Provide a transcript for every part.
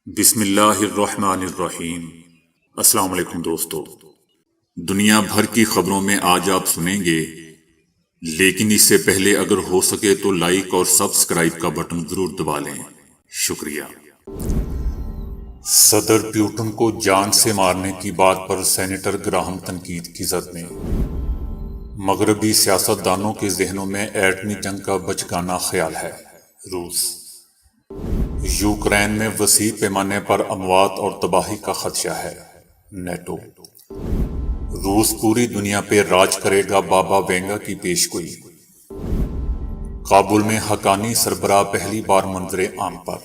بسم اللہ الرحمن الرحیم۔ السلام علیکم دوستو، دنیا بھر کی خبروں میں آج آپ سنیں گے، لیکن اس سے پہلے اگر ہو سکے تو لائک اور سبسکرائب کا بٹن ضرور دبا لیں، شکریہ۔ صدر پیوٹن کو جان سے مارنے کی بات پر سینیٹر گراہم تنقید کی زد میں۔ مغربی سیاستدانوں کے ذہنوں میں ایٹمی جنگ کا بچگانہ خیال ہے۔ روس یوکرین میں وسیع پیمانے پر اموات اور تباہی کا خدشہ ہے۔ نیٹو روس پوری دنیا پہ راج کرے گا، بابا وینگا کی پیشگوئی۔ کابل میں حقانی سربراہ پہلی بار منظر عام پر۔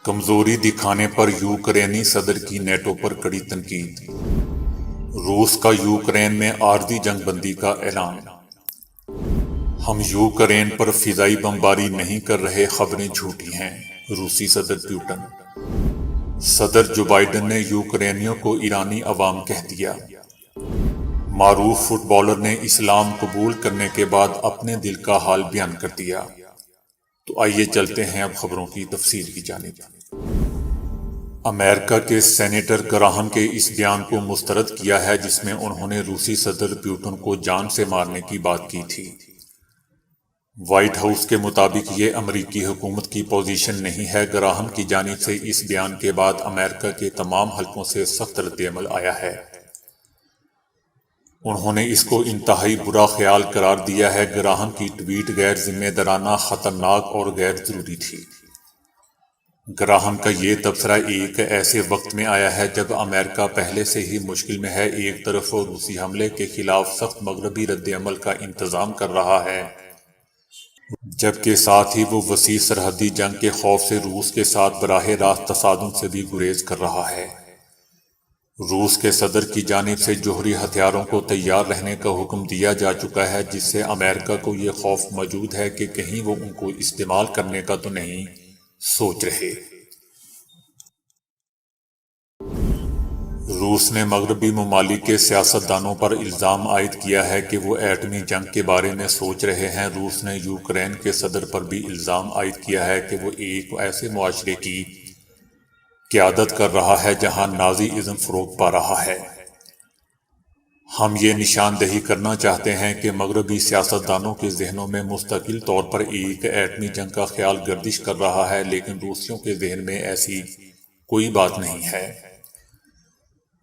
کمزوری دکھانے پر یوکرینی صدر کی نیٹو پر کڑی تنقید۔ روس کا یوکرین میں عارضی جنگ بندی کا اعلان۔ ہم یوکرین پر فضائی بمباری نہیں کر رہے، خبریں جھوٹی ہیں، روسی صدر پیوٹن۔ صدر جو بائیڈن نے یوکرینیوں کو ایرانی عوام کہہ دیا۔ معروف فٹ بالر نے اسلام قبول کرنے کے بعد اپنے دل کا حال بیان کر دیا۔ تو آئیے چلتے ہیں اب خبروں کی تفصیل کی جانب۔ امریکہ کے سینیٹر گراہم کے اس بیان کو مسترد کیا ہے جس میں انہوں نے روسی صدر پیوٹن کو جان سے مارنے کی بات کی تھی۔ وائٹ ہاؤس کے مطابق یہ امریکی حکومت کی پوزیشن نہیں ہے۔ گراہم کی جانب سے اس بیان کے بعد امریکہ کے تمام حلقوں سے سخت رد عمل آیا ہے۔ انہوں نے اس کو انتہائی برا خیال قرار دیا ہے۔ گراہم کی ٹویٹ غیر ذمہ دارانہ، خطرناک اور غیر ضروری تھی۔ گراہم کا یہ تبصرہ ایک ایسے وقت میں آیا ہے جب امریکہ پہلے سے ہی مشکل میں ہے۔ ایک طرف وہ روسی حملے کے خلاف سخت مغربی رد عمل کا انتظام کر رہا ہے، جبکہ ساتھ ہی وہ وسیع سرحدی جنگ کے خوف سے روس کے ساتھ براہ راست تصادم سے بھی گریز کر رہا ہے۔ روس کے صدر کی جانب سے جوہری ہتھیاروں کو تیار رہنے کا حکم دیا جا چکا ہے، جس سے امریکہ کو یہ خوف موجود ہے کہ کہیں وہ ان کو استعمال کرنے کا تو نہیں سوچ رہے۔ روس نے مغربی ممالک کے سیاستدانوں پر الزام عائد کیا ہے کہ وہ ایٹمی جنگ کے بارے میں سوچ رہے ہیں۔ روس نے یوکرین کے صدر پر بھی الزام عائد کیا ہے کہ وہ ایک ایسے معاشرے کی قیادت کر رہا ہے جہاں نازی ازم فروغ پا رہا ہے۔ ہم یہ نشاندہی کرنا چاہتے ہیں کہ مغربی سیاستدانوں کے ذہنوں میں مستقل طور پر ایک ایٹمی جنگ کا خیال گردش کر رہا ہے، لیکن روسیوں کے ذہن میں ایسی کوئی بات نہیں ہے۔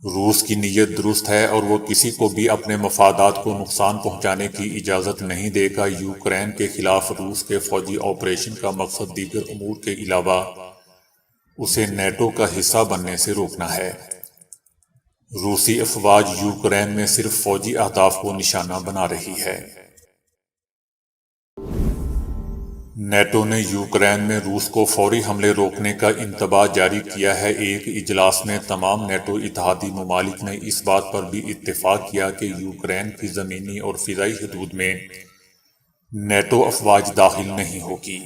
روس کی نیت درست ہے اور وہ کسی کو بھی اپنے مفادات کو نقصان پہنچانے کی اجازت نہیں دے گا۔ یوکرین کے خلاف روس کے فوجی آپریشن کا مقصد دیگر امور کے علاوہ اسے نیٹو کا حصہ بننے سے روکنا ہے۔ روسی افواج یوکرین میں صرف فوجی اہداف کو نشانہ بنا رہی ہے۔ نیٹو نے یوکرین میں روس کو فوری حملے روکنے کا انتباہ جاری کیا ہے۔ ایک اجلاس میں تمام نیٹو اتحادی ممالک نے اس بات پر بھی اتفاق کیا کہ یوکرین کی زمینی اور فضائی حدود میں نیٹو افواج داخل نہیں ہوگی۔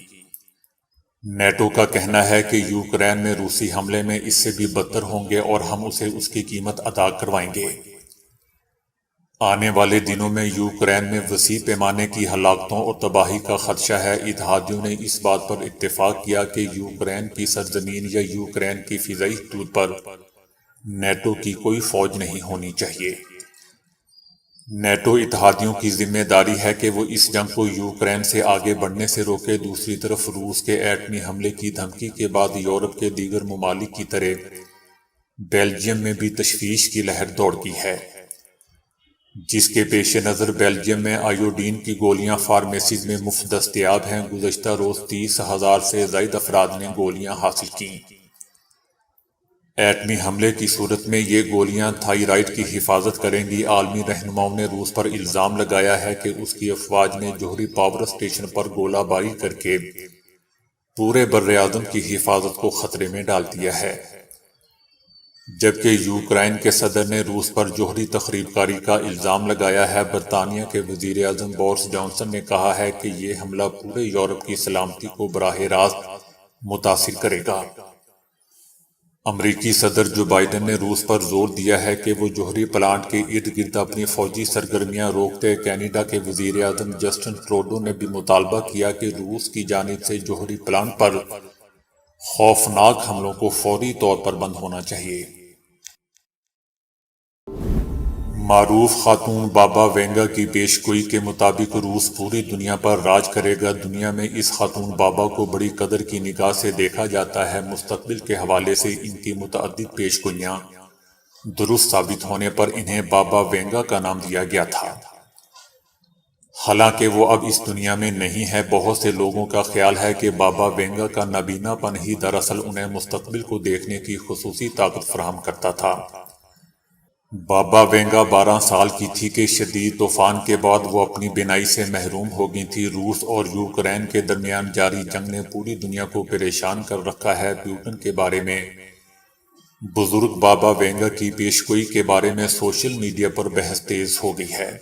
نیٹو کا کہنا ہے کہ یوکرین میں روسی حملے میں اس سے بھی بدتر ہوں گے اور ہم اسے اس کی قیمت ادا کروائیں گے۔ آنے والے دنوں میں یوکرین میں وسیع پیمانے کی ہلاکتوں اور تباہی کا خدشہ ہے۔ اتحادیوں نے اس بات پر اتفاق کیا کہ یوکرین کی سرزمین یا یوکرین کی فضائی حدود پر نیٹو کی کوئی فوج نہیں ہونی چاہیے۔ نیٹو اتحادیوں کی ذمہ داری ہے کہ وہ اس جنگ کو یوکرین سے آگے بڑھنے سے روکے۔ دوسری طرف روس کے ایٹمی حملے کی دھمکی کے بعد یورپ کے دیگر ممالک کی طرح بیلجیم میں بھی تشویش کی لہر دوڑتی ہے، جس کے پیش نظر بیلجیم میں آیوڈین کی گولیاں فارمیسیز میں مفت دستیاب ہیں۔ گزشتہ روز 30,000 سے زائد افراد نے گولیاں حاصل کیں۔ ایٹمی حملے کی صورت میں یہ گولیاں تھائرائیڈ کی حفاظت کریں گی۔ عالمی رہنماؤں نے روس پر الزام لگایا ہے کہ اس کی افواج نے جوہری پاور اسٹیشن پر گولہ باری کر کے پورے براعظم کی حفاظت کو خطرے میں ڈال دیا ہے، جبکہ یوکرین کے صدر نے روس پر جوہری تخریب کاری کا الزام لگایا ہے۔ برطانیہ کے وزیر اعظم بورس جانسن نے کہا ہے کہ یہ حملہ پورے یورپ کی سلامتی کو براہ راست متاثر کرے گا۔ امریکی صدر جو بائیڈن نے روس پر زور دیا ہے کہ وہ جوہری پلانٹ کے ارد گرد اپنی فوجی سرگرمیاں روک دے۔ کینیڈا کے وزیر اعظم جسٹن ٹروڈو نے بھی مطالبہ کیا کہ روس کی جانب سے جوہری پلانٹ پر خوفناک حملوں کو فوری طور پر بند ہونا چاہیے۔ معروف خاتون بابا وینگا کی پیشگوئی کے مطابق روس پوری دنیا پر راج کرے گا۔ دنیا میں اس خاتون بابا کو بڑی قدر کی نگاہ سے دیکھا جاتا ہے۔ مستقبل کے حوالے سے ان کی متعدد پیشگوئیاں درست ثابت ہونے پر انہیں بابا وینگا کا نام دیا گیا تھا۔ حالانکہ وہ اب اس دنیا میں نہیں ہے، بہت سے لوگوں کا خیال ہے کہ بابا وینگا کا نابینا پن ہی دراصل انہیں مستقبل کو دیکھنے کی خصوصی طاقت فراہم کرتا تھا۔ بابا وینگا 12 سال کی تھی کہ شدید طوفان کے بعد وہ اپنی بینائی سے محروم ہو گئی تھی۔ روس اور یوکرین کے درمیان جاری جنگ نے پوری دنیا کو پریشان کر رکھا ہے۔ پیوٹن کے بارے میں بزرگ بابا وینگا کی پیشگوئی کے بارے میں سوشل میڈیا پر بحث تیز ہو گئی ہے۔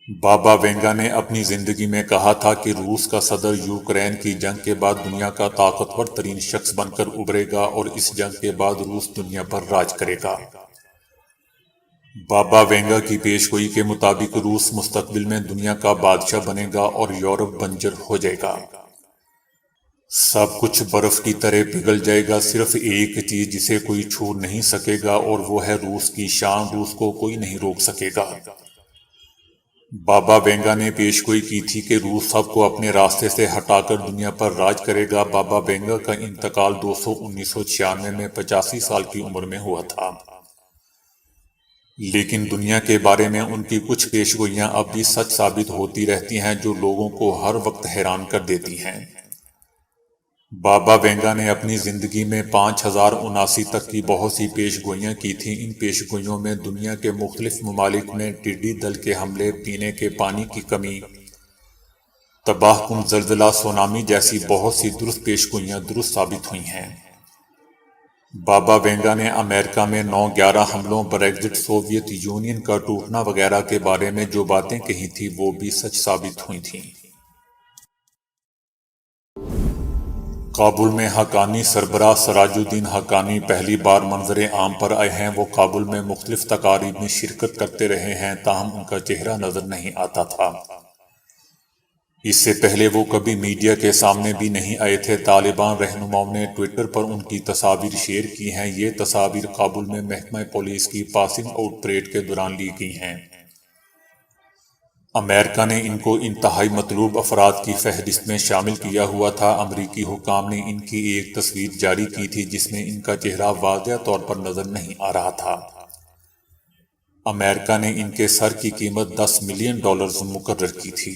بابا وینگا نے اپنی زندگی میں کہا تھا کہ روس کا صدر یوکرین کی جنگ کے بعد دنیا کا طاقتور ترین شخص بن کر ابھرے گا اور اس جنگ کے بعد روس دنیا پر راج کرے گا۔ بابا وینگا کی پیشگوئی کے مطابق روس مستقبل میں دنیا کا بادشاہ بنے گا اور یورپ بنجر ہو جائے گا۔ سب کچھ برف کی طرح پگھل جائے گا، صرف ایک چیز جسے کوئی چھو نہیں سکے گا اور وہ ہے روس کی شان۔ روس کو کوئی نہیں روک سکے گا۔ بابا وینگا نے پیشگوئی کی تھی کہ روس سب کو اپنے راستے سے ہٹا کر دنیا پر راج کرے گا۔ بابا وینگا کا انتقال 1996 میں 85 سال کی عمر میں ہوا تھا، لیکن دنیا کے بارے میں ان کی کچھ پیشگوئیاں اب بھی سچ ثابت ہوتی رہتی ہیں جو لوگوں کو ہر وقت حیران کر دیتی ہیں۔ بابا وینگا نے اپنی زندگی میں 5079 تک کی بہت سی پیشگوئیاں کی تھیں۔ ان پیشگوئیوں میں دنیا کے مختلف ممالک میں ٹڈی دل کے حملے، پینے کے پانی کی کمی، تباہ کن زلزلہ، سونامی جیسی بہت سی درست پیشگوئیاں درست ثابت ہوئی ہیں۔ بابا وینگا نے امریکہ میں 9/11 حملوں، بریگزٹ، سوویت یونین کا ٹوٹنا وغیرہ کے بارے میں جو باتیں کہی تھیں وہ بھی سچ ثابت ہوئی تھیں۔ کابل میں حقانی سربراہ سراج الدین حقانی پہلی بار منظر عام پر آئے ہیں۔ وہ کابل میں مختلف تقاریب میں شرکت کرتے رہے ہیں، تاہم ان کا چہرہ نظر نہیں آتا تھا۔ اس سے پہلے وہ کبھی میڈیا کے سامنے بھی نہیں آئے تھے۔ طالبان رہنماؤں نے ٹوئٹر پر ان کی تصاویر شیئر کی ہیں۔ یہ تصاویر کابل میں محکمہ پولیس کی پاسنگ آؤٹ پریڈ کے دوران لی گئی ہیں۔ امریکہ نے ان کو انتہائی مطلوب افراد کی فہرست میں شامل کیا ہوا تھا۔ امریکی حکام نے ان کی ایک تصویر جاری کی تھی جس میں ان کا چہرہ واضح طور پر نظر نہیں آ رہا تھا۔ امریکہ نے ان کے سر کی قیمت $10 ملین مقرر کی تھی۔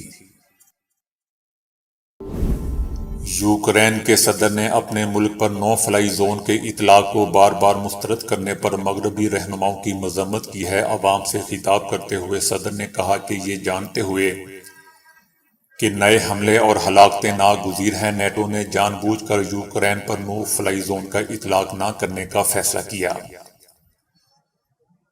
یوکرین کے صدر نے اپنے ملک پر نو فلائی زون کے اطلاق کو بار بار مسترد کرنے پر مغربی رہنماؤں کی مذمت کی ہے۔ عوام سے خطاب کرتے ہوئے صدر نے کہا کہ یہ جانتے ہوئے کہ نئے حملے اور ہلاکتیں ناگزیر ہیں، نیٹو نے جان بوجھ کر یوکرین پر نو فلائی زون کا اطلاق نہ کرنے کا فیصلہ کیا۔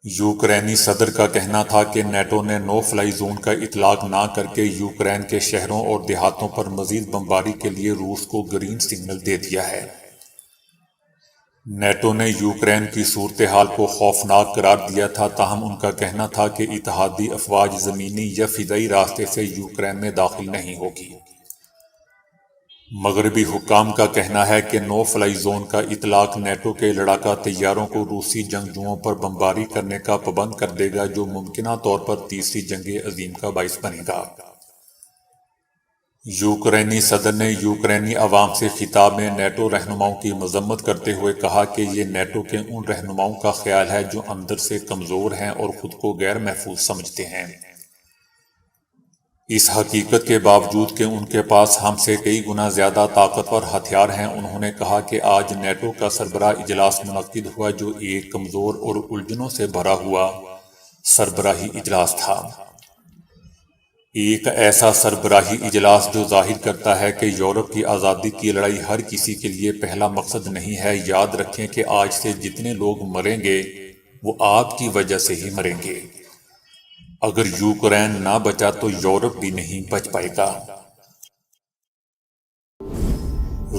یوکرینی صدر کا کہنا تھا کہ نیٹو نے نو فلائی زون کا اطلاق نہ کر کے یوکرین کے شہروں اور دیہاتوں پر مزید بمباری کے لیے روس کو گرین سگنل دے دیا ہے۔ نیٹو نے یوکرین کی صورتحال کو خوفناک قرار دیا تھا، تاہم ان کا کہنا تھا کہ اتحادی افواج زمینی یا فضائی راستے سے یوکرین میں داخل نہیں ہوگی۔ مغربی حکام کا کہنا ہے کہ نو فلائی زون کا اطلاق نیٹو کے لڑاکا طیاروں کو روسی جنگجوؤں پر بمباری کرنے کا پابند کر دے گا، جو ممکنہ طور پر تیسری جنگ عظیم کا باعث بنے گا۔ یوکرینی صدر نے یوکرینی عوام سے خطاب میں نیٹو رہنماؤں کی مذمت کرتے ہوئے کہا کہ یہ نیٹو کے ان رہنماؤں کا خیال ہے جو اندر سے کمزور ہیں اور خود کو غیر محفوظ سمجھتے ہیں۔ اس حقیقت کے باوجود کہ ان کے پاس ہم سے کئی گنا زیادہ طاقتور ہتھیار ہیں، انہوں نے کہا کہ آج نیٹو کا سربراہ اجلاس منعقد ہوا جو ایک کمزور اور الجھنوں سے بھرا ہوا سربراہی اجلاس تھا۔ ایک ایسا سربراہی اجلاس جو ظاہر کرتا ہے کہ یورپ کی آزادی کی لڑائی ہر کسی کے لیے پہلا مقصد نہیں ہے۔ یاد رکھیں کہ آج سے جتنے لوگ مریں گے وہ آپ کی وجہ سے ہی مریں گے۔ اگر یوکرین نہ بچا تو یورپ بھی نہیں بچ پائے گا۔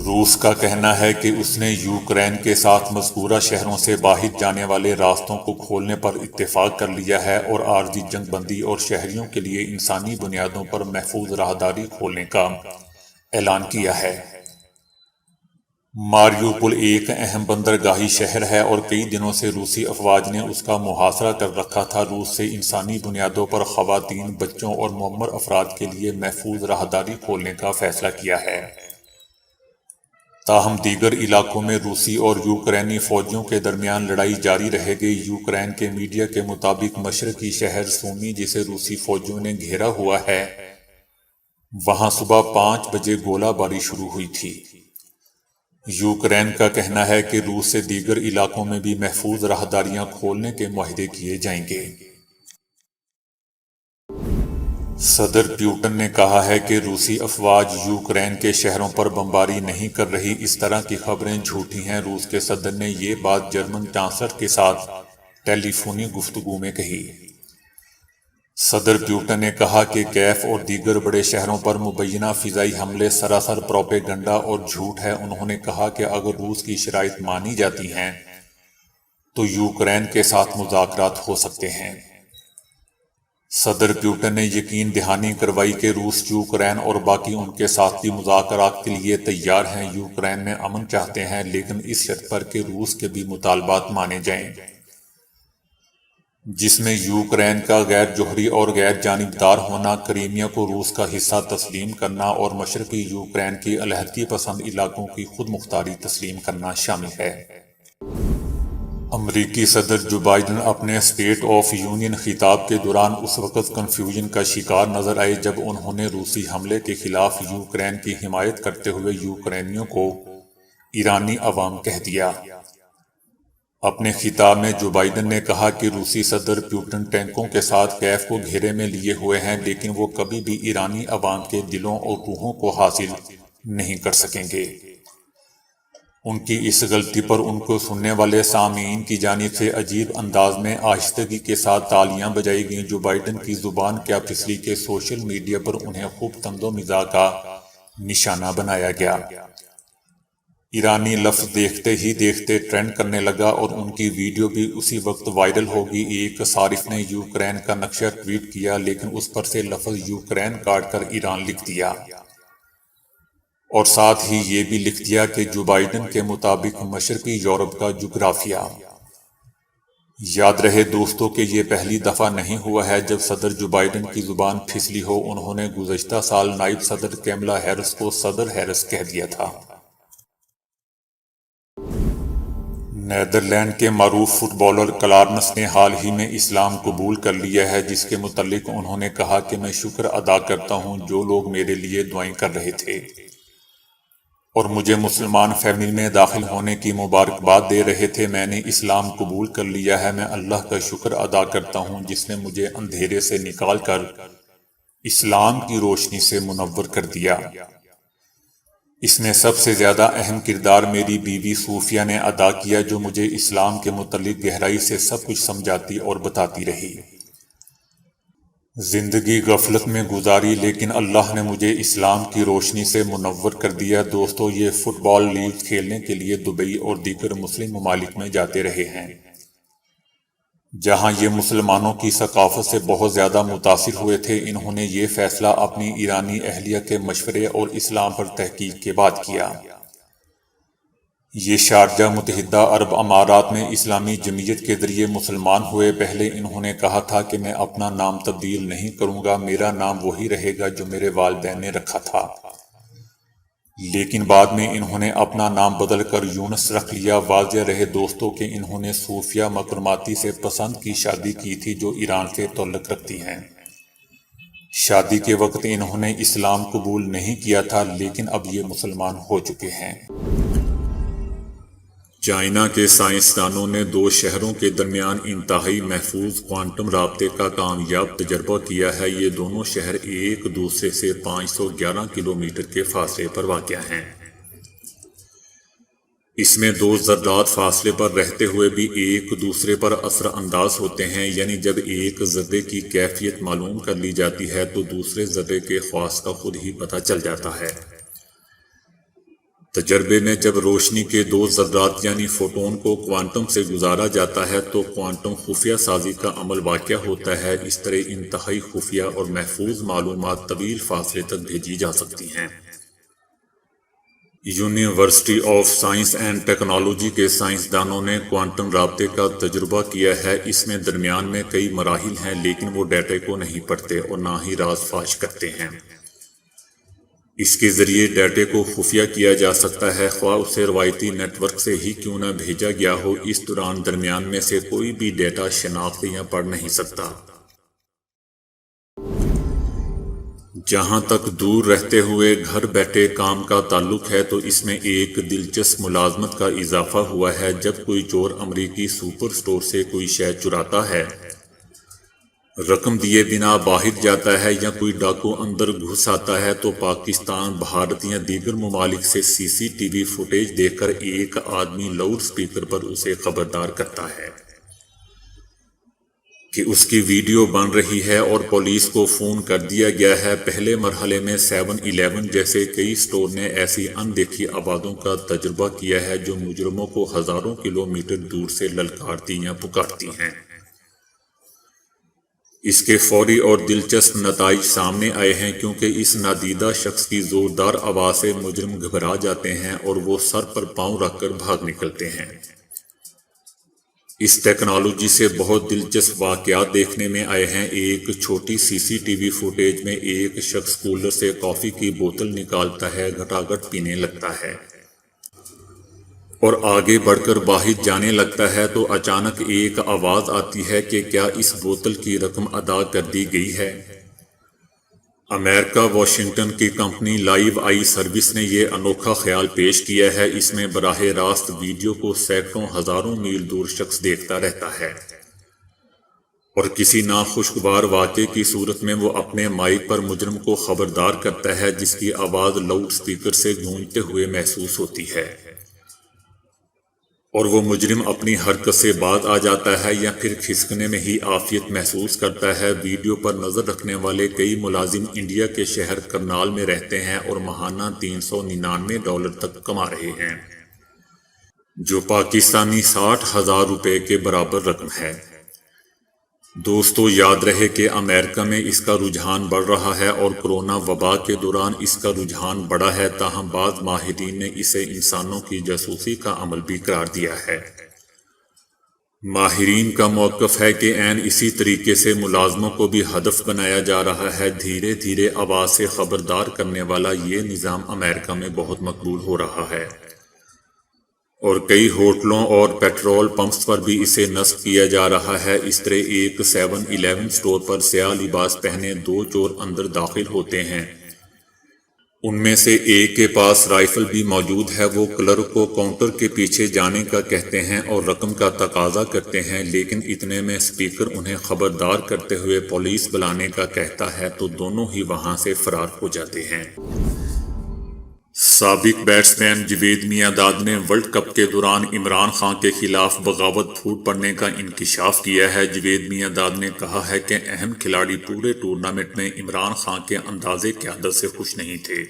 روس کا کہنا ہے کہ اس نے یوکرین کے ساتھ مذکورہ شہروں سے باہر جانے والے راستوں کو کھولنے پر اتفاق کر لیا ہے اور عارضی جنگ بندی اور شہریوں کے لیے انسانی بنیادوں پر محفوظ راہداری کھولنے کا اعلان کیا ہے۔ ماریوپول ایک اہم بندرگاہی شہر ہے اور کئی دنوں سے روسی افواج نے اس کا محاصرہ کر رکھا تھا۔ روس سے انسانی بنیادوں پر خواتین، بچوں اور معمر افراد کے لیے محفوظ راہداری کھولنے کا فیصلہ کیا ہے۔ تاہم دیگر علاقوں میں روسی اور یوکرینی فوجیوں کے درمیان لڑائی جاری رہ گئی۔ یوکرین کے میڈیا کے مطابق مشرقی شہر سومی، جسے روسی فوجیوں نے گھیرا ہوا ہے، وہاں صبح 5 بجے گولہ باری شروع ہوئی تھی۔ یوکرین کا کہنا ہے کہ روس سے دیگر علاقوں میں بھی محفوظ راہداریاں کھولنے کے معاہدے کیے جائیں گے۔ صدر پیوٹن نے کہا ہے کہ روسی افواج یوکرین کے شہروں پر بمباری نہیں کر رہی۔ اس طرح کی خبریں جھوٹی ہیں۔ روس کے صدر نے یہ بات جرمن چانسلر کے ساتھ ٹیلی فونی گفتگو میں کہی۔ صدر پیوٹن نے کہا کہ کیف اور دیگر بڑے شہروں پر مبینہ فضائی حملے سراسر پروپیگنڈا اور جھوٹ ہے۔ انہوں نے کہا کہ اگر روس کی شرائط مانی جاتی ہیں تو یوکرین کے ساتھ مذاکرات ہو سکتے ہیں۔ صدر پیوٹن نے یقین دہانی کروائی کہ روس یوکرین اور باقی ان کے ساتھی مذاکرات کے لیے تیار ہیں۔ یوکرین میں امن چاہتے ہیں، لیکن اس شرط پر کہ روس کے بھی مطالبات مانے جائیں، جس میں یوکرین کا غیر جوہری اور غیر جانبدار ہونا، کرائمیا کو روس کا حصہ تسلیم کرنا اور مشرقی یوکرین کی علیحدگی پسند علاقوں کی خود مختاری تسلیم کرنا شامل ہے۔ امریکی صدر جو بائیڈن اپنے اسٹیٹ آف یونین خطاب کے دوران اس وقت کنفیوژن کا شکار نظر آئے جب انہوں نے روسی حملے کے خلاف یوکرین کی حمایت کرتے ہوئے یوکرینیوں کو ایرانی عوام کہہ دیا۔ اپنے خطاب میں جو بائیڈن نے کہا کہ روسی صدر پیوٹن ٹینکوں کے ساتھ کیف کو گھیرے میں لیے ہوئے ہیں، لیکن وہ کبھی بھی ایرانی عوام کے دلوں اور روحوں کو حاصل نہیں کر سکیں گے۔ ان کی اس غلطی پر ان کو سننے والے سامعین کی جانب سے عجیب انداز میں آہستگی کے ساتھ تالیاں بجائی گئیں۔ جو بائیڈن کی زبان کیا پھسلی کہ سوشل میڈیا پر انہیں خوب طنز و مزاح کا نشانہ بنایا گیا۔ ایرانی لفظ دیکھتے ہی دیکھتے ٹرینڈ کرنے لگا اور ان کی ویڈیو بھی اسی وقت وائرل ہو گئی۔ ایک صارف نے یوکرین کا نقشہ ٹویٹ کیا، لیکن اس پر سے لفظ یوکرین کاٹ کر ایران لکھ دیا، اور ساتھ ہی یہ بھی لکھ دیا کہ جو بائیڈن کے مطابق مشرقی یورپ کا جغرافیہ۔ یاد رہے دوستو کہ یہ پہلی دفعہ نہیں ہوا ہے جب صدر جو بائیڈن کی زبان پھسلی ہو۔ انہوں نے گزشتہ سال نائب صدر کیملا ہیرس کو صدر ہیرس کہہ دیا تھا۔ نیدرلینڈ کے معروف فٹ بالر کلارنس نے حال ہی میں اسلام قبول کر لیا ہے، جس کے متعلق انہوں نے کہا کہ میں شکر ادا کرتا ہوں جو لوگ میرے لیے دعائیں کر رہے تھے اور مجھے مسلمان فیملی میں داخل ہونے کی مبارکباد دے رہے تھے۔ میں نے اسلام قبول کر لیا ہے۔ میں اللہ کا شکر ادا کرتا ہوں جس نے مجھے اندھیرے سے نکال کر اسلام کی روشنی سے منور کر دیا۔ اس میں سب سے زیادہ اہم کردار میری بیوی صوفیہ نے ادا کیا، جو مجھے اسلام کے متعلق گہرائی سے سب کچھ سمجھاتی اور بتاتی رہی۔ زندگی غفلت میں گزاری، لیکن اللہ نے مجھے اسلام کی روشنی سے منور کر دیا۔ دوستو، یہ فٹ بال لیگ کھیلنے کے لیے دبئی اور دیگر مسلم ممالک میں جاتے رہے ہیں، جہاں یہ مسلمانوں کی ثقافت سے بہت زیادہ متاثر ہوئے تھے۔ انہوں نے یہ فیصلہ اپنی ایرانی اہلیہ کے مشورے اور اسلام پر تحقیق کے بعد کیا۔ یہ شارجہ متحدہ عرب امارات میں اسلامی جمعیت کے ذریعے مسلمان ہوئے۔ پہلے انہوں نے کہا تھا کہ میں اپنا نام تبدیل نہیں کروں گا، میرا نام وہی رہے گا جو میرے والدین نے رکھا تھا، لیکن بعد میں انہوں نے اپنا نام بدل کر یونس رکھ لیا۔ واضح رہے دوستوں کہ انہوں نے صوفیہ مکرماتی سے پسند کی شادی کی تھی، جو ایران سے تعلق رکھتی ہیں۔ شادی کے وقت انہوں نے اسلام قبول نہیں کیا تھا، لیکن اب یہ مسلمان ہو چکے ہیں۔ چائنا کے سائنسدانوں نے 2 شہروں کے درمیان انتہائی محفوظ کوانٹم رابطے کا کامیاب تجربہ کیا ہے۔ یہ دونوں شہر ایک دوسرے سے 511 کلومیٹر کے فاصلے پر واقع ہیں۔ اس میں 2 ذرات فاصلے پر رہتے ہوئے بھی ایک دوسرے پر اثر انداز ہوتے ہیں، یعنی جب ایک ذرے کی کیفیت معلوم کر لی جاتی ہے تو دوسرے ذرے کے خواص کا خود ہی پتہ چل جاتا ہے۔ تجربے میں جب روشنی کے 2 ذرات یعنی فوٹون کو کوانٹم سے گزارا جاتا ہے تو کوانٹم خفیہ سازی کا عمل واقع ہوتا ہے۔ اس طرح انتہائی خفیہ اور محفوظ معلومات طویل فاصلے تک بھیجی جا سکتی ہیں۔ University of science and technology کے سائنسدانوں نے کوانٹم رابطے کا تجربہ کیا ہے۔ اس میں درمیان میں کئی مراحل ہیں، لیکن وہ ڈیٹا کو نہیں پڑھتے اور نہ ہی راز فاش کرتے ہیں۔ اس کے ذریعے ڈیٹا کو خفیہ کیا جا سکتا ہے، خواہ اسے روایتی نیٹ ورک سے ہی کیوں نہ بھیجا گیا ہو۔ اس دوران درمیان میں سے کوئی بھی ڈیٹا شناخت یا پڑھ نہیں سکتا۔ جہاں تک دور رہتے ہوئے گھر بیٹھے کام کا تعلق ہے تو اس میں ایک دلچسپ ملازمت کا اضافہ ہوا ہے۔ جب کوئی چور امریکی سپر سٹور سے کوئی شے چراتا ہے، رقم دیے بنا باہر جاتا ہے یا کوئی ڈاکو اندر گھس آتا ہے تو پاکستان، بھارت یا دیگر ممالک سے سی سی ٹی وی فوٹیج دیکھ کر ایک آدمی لاؤڈ سپیکر پر اسے خبردار کرتا ہے کہ اس کی ویڈیو بن رہی ہے اور پولیس کو فون کر دیا گیا ہے۔ پہلے مرحلے میں 7-11 جیسے کئی سٹور نے ایسی اندیکھی آوازوں کا تجربہ کیا ہے جو مجرموں کو ہزاروں کلومیٹر دور سے للکارتی یا پکارتی ہیں۔ اس کے فوری اور دلچسپ نتائج سامنے آئے ہیں، کیونکہ اس نادیدہ شخص کی زوردار آواز سے مجرم گھبرا جاتے ہیں اور وہ سر پر پاؤں رکھ کر بھاگ نکلتے ہیں۔ اس ٹیکنالوجی سے بہت دلچسپ واقعات دیکھنے میں آئے ہیں۔ ایک چھوٹی سی سی ٹی وی فوٹیج میں ایک شخص کولر سے کافی کی بوتل نکالتا ہے، گھٹاگھٹ پینے لگتا ہے اور آگے بڑھ کر باہر جانے لگتا ہے تو اچانک ایک آواز آتی ہے کہ کیا اس بوتل کی رقم ادا کر دی گئی ہے؟ امریکہ واشنگٹن کی کمپنی لائیو آئی سروس نے یہ انوکھا خیال پیش کیا ہے۔ اس میں براہ راست ویڈیو کو سینکڑوں ہزاروں میل دور شخص دیکھتا رہتا ہے اور کسی ناخوشگوار واقعے کی صورت میں وہ اپنے مائک پر مجرم کو خبردار کرتا ہے، جس کی آواز لاؤڈ سپیکر سے گونجتے ہوئے محسوس ہوتی ہے اور وہ مجرم اپنی حرکت سے باز آ جاتا ہے یا پھر کھسکنے میں ہی عافیت محسوس کرتا ہے۔ ویڈیو پر نظر رکھنے والے کئی ملازم انڈیا کے شہر کرنال میں رہتے ہیں اور ماہانہ $399 تک کما رہے ہیں، جو پاکستانی 60,000 روپے کے برابر رقم ہے۔ دوستو، یاد رہے کہ امریکہ میں اس کا رجحان بڑھ رہا ہے اور کرونا وبا کے دوران اس کا رجحان بڑھا ہے، تاہم بعض ماہرین نے اسے انسانوں کی جاسوسی کا عمل بھی قرار دیا ہے۔ ماہرین کا موقف ہے کہ عین اسی طریقے سے ملازموں کو بھی ہدف بنایا جا رہا ہے۔ دھیرے دھیرے آواز سے خبردار کرنے والا یہ نظام امریکہ میں بہت مقبول ہو رہا ہے اور کئی ہوٹلوں اور پیٹرول پمپس پر بھی اسے نصب کیا جا رہا ہے۔ اس طرح ایک 7-11 سٹور پر سیاہ لباس پہنے 2 چور اندر داخل ہوتے ہیں۔ ان میں سے ایک کے پاس رائفل بھی موجود ہے۔ وہ کلرک کو کاؤنٹر کے پیچھے جانے کا کہتے ہیں اور رقم کا تقاضا کرتے ہیں، لیکن اتنے میں سپیکر انہیں خبردار کرتے ہوئے پولیس بلانے کا کہتا ہے تو دونوں ہی وہاں سے فرار ہو جاتے ہیں۔ سابق بیٹسمین جاوید میانداد نے ورلڈ کپ کے دوران عمران خان کے خلاف بغاوت پھوٹ پڑنے کا انکشاف کیا ہے۔ جاوید میانداد نے کہا ہے کہ اہم کھلاڑی پورے ٹورنامنٹ میں عمران خان کے انداز قیادت سے خوش نہیں تھے۔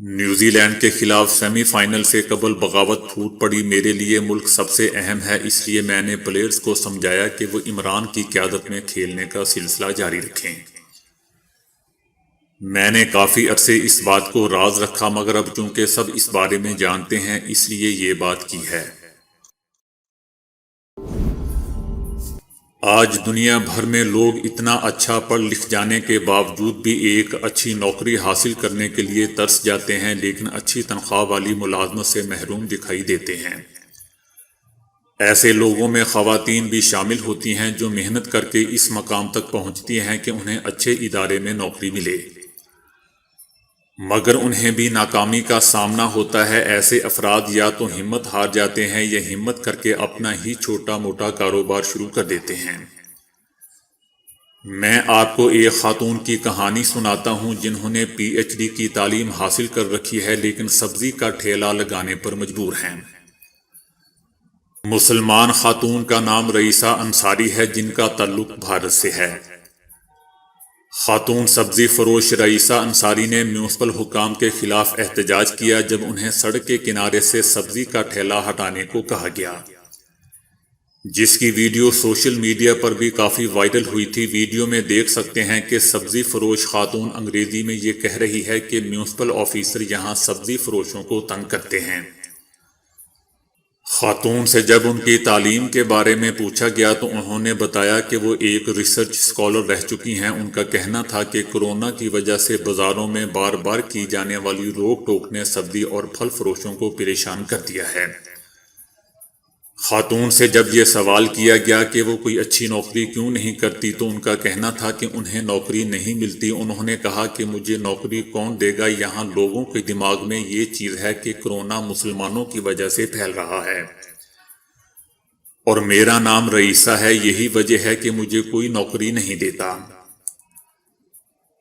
نیوزی لینڈ کے خلاف سیمی فائنل سے قبل بغاوت پھوٹ پڑی۔ میرے لیے ملک سب سے اہم ہے، اس لیے میں نے پلیئرز کو سمجھایا کہ وہ عمران کی قیادت میں کھیلنے کا سلسلہ جاری رکھیں۔ میں نے کافی عرصے اس بات کو راز رکھا، مگر اب چونکہ سب اس بارے میں جانتے ہیں اس لیے یہ بات کی ہے۔ آج دنیا بھر میں لوگ اتنا اچھا پڑھ لکھ جانے کے باوجود بھی ایک اچھی نوکری حاصل کرنے کے لیے ترس جاتے ہیں، لیکن اچھی تنخواہ والی ملازمت سے محروم دکھائی دیتے ہیں۔ ایسے لوگوں میں خواتین بھی شامل ہوتی ہیں جو محنت کر کے اس مقام تک پہنچتی ہیں کہ انہیں اچھے ادارے میں نوکری ملے، مگر انہیں بھی ناکامی کا سامنا ہوتا ہے۔ ایسے افراد یا تو ہمت ہار جاتے ہیں یا ہمت کر کے اپنا ہی چھوٹا موٹا کاروبار شروع کر دیتے ہیں۔ میں آپ کو ایک خاتون کی کہانی سناتا ہوں جنہوں نے پی ایچ ڈی کی تعلیم حاصل کر رکھی ہے لیکن سبزی کا ٹھیلا لگانے پر مجبور ہیں۔ مسلمان خاتون کا نام رئیسہ انصاری ہے جن کا تعلق بھارت سے ہے۔ خاتون سبزی فروش رئیسہ انصاری نے میونسپل حکام کے خلاف احتجاج کیا جب انہیں سڑک کے کنارے سے سبزی کا ٹھیلا ہٹانے کو کہا گیا۔ جس کی ویڈیو سوشل میڈیا پر بھی کافی وائرل ہوئی تھی۔ ویڈیو میں دیکھ سکتے ہیں کہ سبزی فروش خاتون انگریزی میں یہ کہہ رہی ہے کہ میونسپل آفیسر یہاں سبزی فروشوں کو تنگ کرتے ہیں۔ خاتون سے جب ان کی تعلیم کے بارے میں پوچھا گیا تو انہوں نے بتایا کہ وہ ایک ریسرچ اسکالر رہ چکی ہیں۔ ان کا کہنا تھا کہ کورونا کی وجہ سے بازاروں میں بار بار کی جانے والی روک ٹوک نے سبزی اور پھل فروشوں کو پریشان کر دیا ہے۔ خاتون سے جب یہ سوال کیا گیا کہ وہ کوئی اچھی نوکری کیوں نہیں کرتی تو ان کا کہنا تھا کہ انہیں نوکری نہیں ملتی۔ انہوں نے کہا کہ مجھے نوکری کون دے گا، یہاں لوگوں کے دماغ میں یہ چیز ہے کہ کورونا مسلمانوں کی وجہ سے پھیل رہا ہے اور میرا نام رئیسہ ہے، یہی وجہ ہے کہ مجھے کوئی نوکری نہیں دیتا۔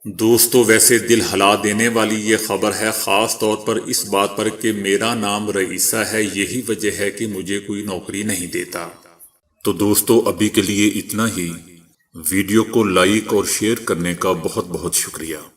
دوستو، ویسے دل ہلا دینے والی یہ خبر ہے، خاص طور پر اس بات پر کہ میرا نام رئیسہ ہے، یہی وجہ ہے کہ مجھے کوئی نوکری نہیں دیتا۔ تو دوستو، ابھی کے لیے اتنا ہی۔ ویڈیو کو لائک اور شیئر کرنے کا بہت بہت شکریہ۔